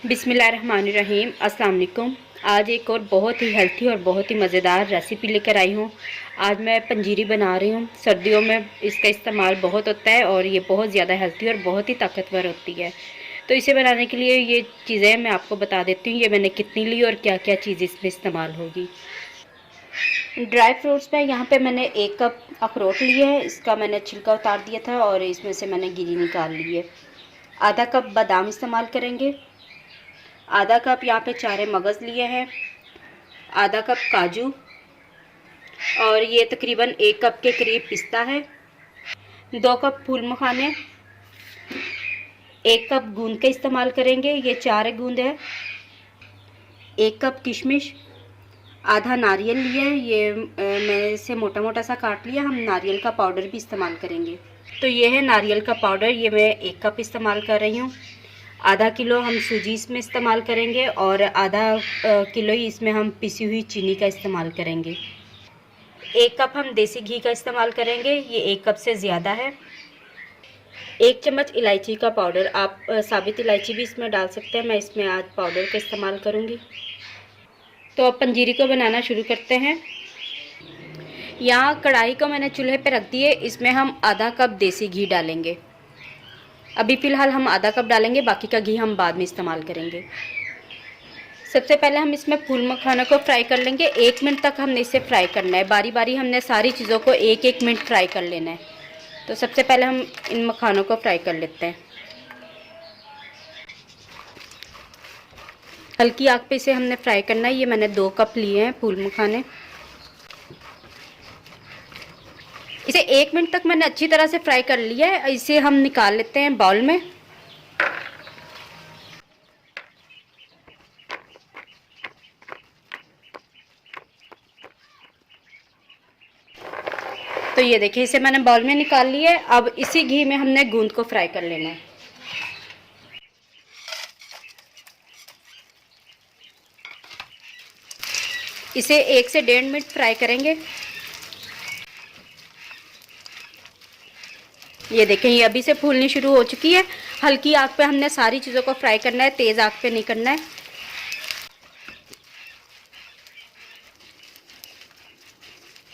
बिस्मिल्लाहिर्रहमानिर्रहीम। अस्सलाम वालेकुम। आज एक और बहुत ही हेल्थी और बहुत ही मज़ेदार रेसिपी लेकर आई हूँ। आज मैं पंजीरी बना रही हूँ। सर्दियों में इसका इस्तेमाल बहुत होता है और ये बहुत ज़्यादा हेल्थी और बहुत ही ताकतवर होती है। तो इसे बनाने के लिए ये चीज़ें मैं आपको बता देती हूँ, ये मैंने कितनी ली और क्या क्या चीज़ इसमें इस्तेमाल होगी। ड्राई फ्रूट्स में यहाँ पे मैंने 1 कप अखरोट लिए है, इसका मैंने छिलका उतार दिया था और इसमें से मैंने गिरी निकाल ली है। आधा कप बादाम इस्तेमाल करेंगे, आधा कप यहाँ पे चारे मगज़ लिए हैं, आधा कप काजू और ये तकरीबन 1 कप के करीब पिस्ता है, 2 कप फूल मखाने, 1 कप गूंद का इस्तेमाल करेंगे, ये 4 गूंद है, 1 कप किशमिश, आधा नारियल लिया है, ये मैं इसे मोटा मोटा सा काट लिया। हम नारियल का पाउडर भी इस्तेमाल करेंगे। तो ये है नारियल का पाउडर, ये मैं 1 कप इस्तेमाल कर रही हूँ। आधा किलो हम सूजी इसमें इस्तेमाल करेंगे और आधा किलो ही इसमें हम पिसी हुई चीनी का इस्तेमाल करेंगे। 1 कप हम देसी घी का इस्तेमाल करेंगे, ये 1 कप से ज़्यादा है। 1 चम्मच इलायची का पाउडर, आप साबित इलायची भी इसमें डाल सकते हैं, मैं इसमें आज पाउडर का इस्तेमाल करूँगी। तो अब पंजीरी को बनाना शुरू करते हैं। यहाँ कढ़ाई को मैंने चूल्हे पे रख दी है, इसमें हम आधा कप देसी घी डालेंगे। अभी फ़िलहाल हम आधा कप डालेंगे, बाकी का घी हम बाद में इस्तेमाल करेंगे। सबसे पहले हम इसमें फूल मखाना को फ्राई कर लेंगे। 1 मिनट तक हमने इसे फ्राई करना है, बारी बारी हमने सारी चीज़ों को 1-1 मिनट फ्राई कर लेना है। तो सबसे पहले हम इन मखानों को फ्राई कर लेते हैं। हल्की आग पे इसे हमने फ्राई करना है। ये मैंने 2 कप लिए हैं फूल मखाने। इसे 1 मिनट तक मैंने अच्छी तरह से फ्राई कर लिया है। इसे हम निकाल लेते हैं बाउल में। तो ये देखिए, इसे मैंने बाउल में निकाल लिया है। अब इसी घी में हमने गूंद को फ्राई कर लेना है। इसे 1 से 1.5 मिनट फ्राई करेंगे। ये देखें, ये अभी से फूलनी शुरू हो चुकी है। हल्की आग पे हमने सारी चीज़ों को फ्राई करना है, तेज़ आग पे नहीं करना है।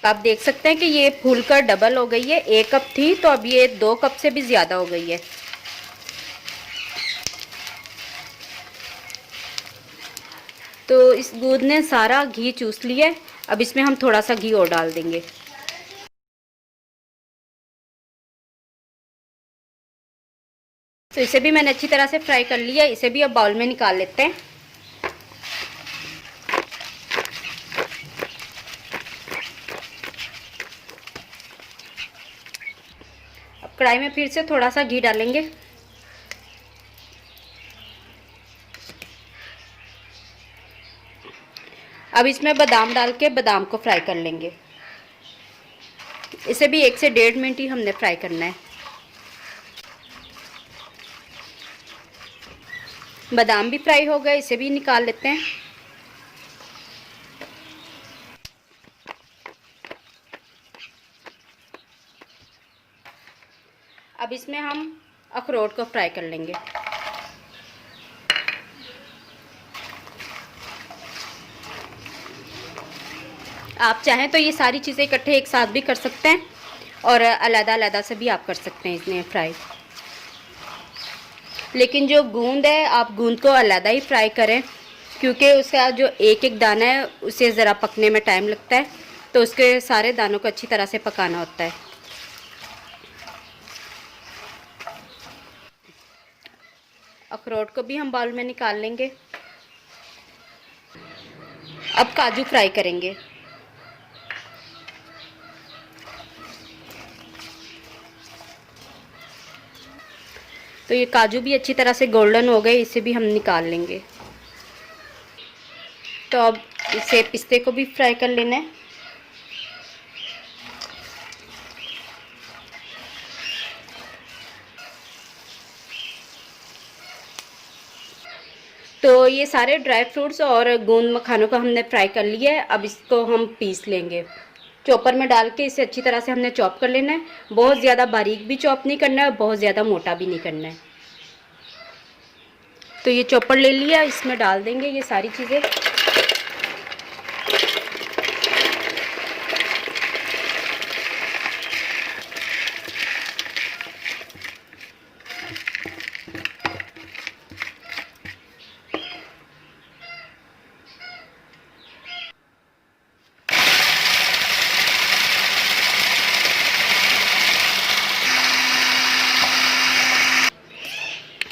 आप देख सकते हैं कि ये फूलकर डबल हो गई है। 1 कप थी तो अब ये 2 कप से भी ज़्यादा हो गई है। तो इस दूध ने सारा घी चूस लिया है। अब इसमें हम थोड़ा सा घी और डाल देंगे। तो इसे भी मैंने अच्छी तरह से फ्राई कर लिया है। इसे भी अब बाउल में निकाल लेते हैं। अब कढ़ाई में फिर से थोड़ा सा घी डालेंगे। अब इसमें बादाम डाल के बादाम को फ्राई कर लेंगे। इसे भी 1 से 1.5 मिनट ही हमने फ्राई करना है। बादाम भी फ्राई हो गए, इसे भी निकाल लेते हैं। अब इसमें हम अखरोट को फ्राई कर लेंगे। आप चाहें तो ये सारी चीज़ें इकट्ठे एक साथ भी कर सकते हैं और अलग-अलग से भी आप कर सकते हैं इसमें फ्राई। लेकिन जो गूंद है, आप गूंद को अलग ही फ्राई करें, क्योंकि उसका जो एक एक दाना है उसे ज़रा पकने में टाइम लगता है। तो उसके सारे दानों को अच्छी तरह से पकाना होता है। अखरोट को भी हम बाउल में निकाल लेंगे। अब काजू फ्राई करेंगे। तो ये काजू भी अच्छी तरह से गोल्डन हो गए, इसे भी हम निकाल लेंगे। तो अब इसे पिस्ते को भी फ्राई कर लेना है। तो ये सारे ड्राई फ्रूट्स और गोंद मखानों को हमने फ्राई कर लिया है। अब इसको हम पीस लेंगे। चॉपर में डाल के इसे अच्छी तरह से हमने चॉप कर लेना है। बहुत ज़्यादा बारीक भी चॉप नहीं करना है और बहुत ज़्यादा मोटा भी नहीं करना है। तो ये चॉपर ले लिया, इसमें डाल देंगे ये सारी चीज़ें।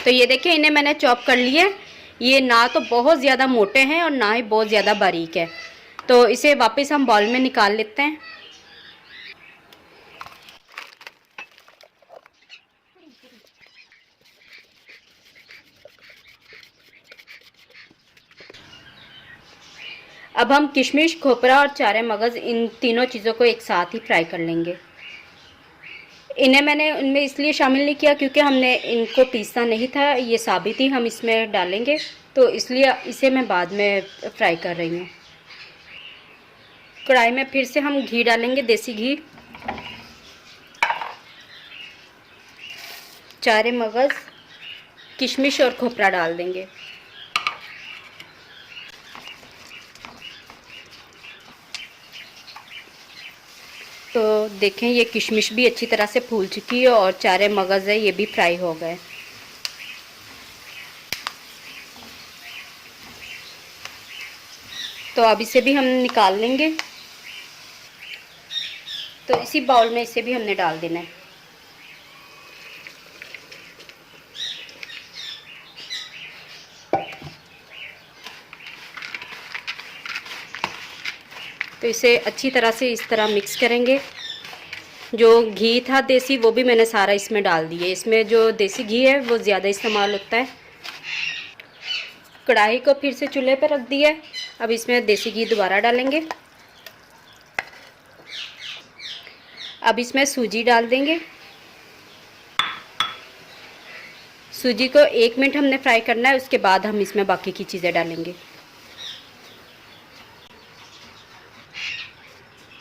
तो ये देखिए इन्हें मैंने चॉप कर लिए। ये ना तो बहुत ज़्यादा मोटे हैं और ना ही बहुत ज़्यादा बारीक है। तो इसे वापस हम बाउल में निकाल लेते हैं। अब हम किशमिश, खोपरा और चारे मगज़ इन तीनों चीज़ों को एक साथ ही फ्राई कर लेंगे। इन्हें मैंने उनमें इसलिए शामिल नहीं किया क्योंकि हमने इनको पीसना नहीं था, ये साबित ही हम इसमें डालेंगे, तो इसलिए इसे मैं बाद में फ्राई कर रही हूँ। कढ़ाई में फिर से हम घी डालेंगे, देसी घी। चारे मगज़, किशमिश और खोपरा डाल देंगे। तो देखें ये किशमिश भी अच्छी तरह से फूल चुकी है और चारे मगज़ है ये भी फ्राई हो गए। तो अब इसे भी हम निकाल लेंगे। तो इसी बाउल में इसे भी हमने डाल देना है। तो इसे अच्छी तरह से इस तरह मिक्स करेंगे। जो घी था देसी वो भी मैंने सारा इसमें डाल दिया। इसमें जो देसी घी है वो ज़्यादा इस्तेमाल होता है। कढ़ाई को फिर से चूल्हे पर रख दिया है। अब इसमें देसी घी दोबारा डालेंगे। अब इसमें सूजी डाल देंगे। सूजी को 1 मिनट हमने फ्राई करना है, उसके बाद हम इसमें बाकी की चीज़ें डालेंगे।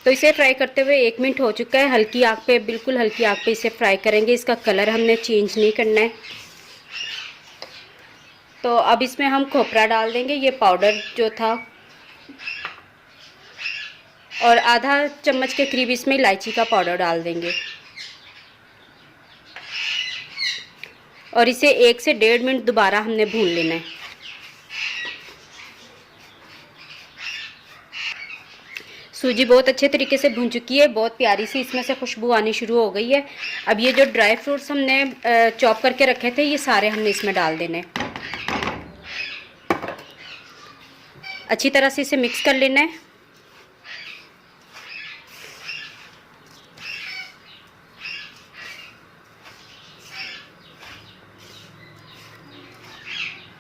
तो इसे फ्राई करते हुए 1 मिनट हो चुका है। हल्की आंच पे, बिल्कुल हल्की आंच पे इसे फ्राई करेंगे। इसका कलर हमने चेंज नहीं करना है। तो अब इसमें हम खोपरा डाल देंगे, ये पाउडर जो था, और आधा चम्मच के करीब इसमें इलायची का पाउडर डाल देंगे। और इसे 1 से 1.5 मिनट दोबारा हमने भून लेना है। सूजी बहुत अच्छे तरीके से भून चुकी है, बहुत प्यारी सी इसमें से खुशबू आनी शुरू हो गई है। अब ये जो ड्राई फ्रूट्स हमने चॉप करके रखे थे ये सारे हमने इसमें डाल देने। अच्छी तरह से इसे मिक्स कर लेना है।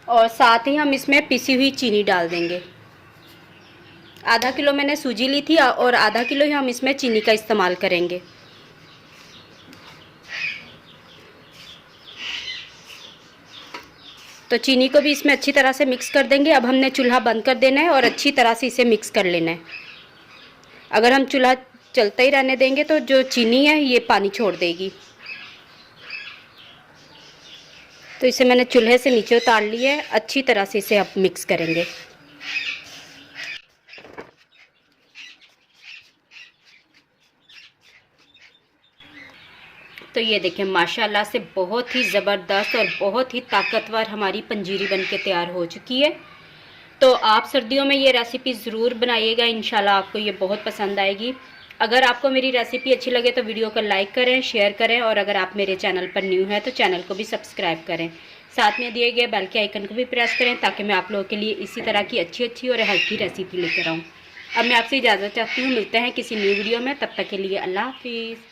और साथ ही हम इसमें पिसी हुई चीनी डाल देंगे। आधा किलो मैंने सूजी ली थी और आधा किलो ही हम इसमें चीनी का इस्तेमाल करेंगे। तो चीनी को भी इसमें अच्छी तरह से मिक्स कर देंगे। अब हमने चूल्हा बंद कर देना है और अच्छी तरह से इसे मिक्स कर लेना है। अगर हम चूल्हा चलता ही रहने देंगे तो जो चीनी है ये पानी छोड़ देगी। तो इसे मैंने चूल्हे से नीचे उतार लिया है। अच्छी तरह से इसे अब मिक्स करेंगे। तो ये देखें माशाल्लाह से बहुत ही ज़बरदस्त और बहुत ही ताकतवर हमारी पंजीरी बनके तैयार हो चुकी है। तो आप सर्दियों में ये रेसिपी ज़रूर बनाइएगा, इंशाल्लाह आपको ये बहुत पसंद आएगी। अगर आपको मेरी रेसिपी अच्छी लगे तो वीडियो को लाइक करें, शेयर करें, और अगर आप मेरे चैनल पर न्यू हैं तो चैनल को भी सब्सक्राइब करें। साथ में दिए गए बेल के आइकन को भी प्रेस करें ताकि मैं आप लोगों के लिए इसी तरह की अच्छी और हल्की रेसिपी लेकर आऊँ। अब मैं आपसे इजाज़त चाहती हूँ, मिलते हैं किसी न्यू वीडियो में। तब तक के लिए अल्लाह हाफिज़।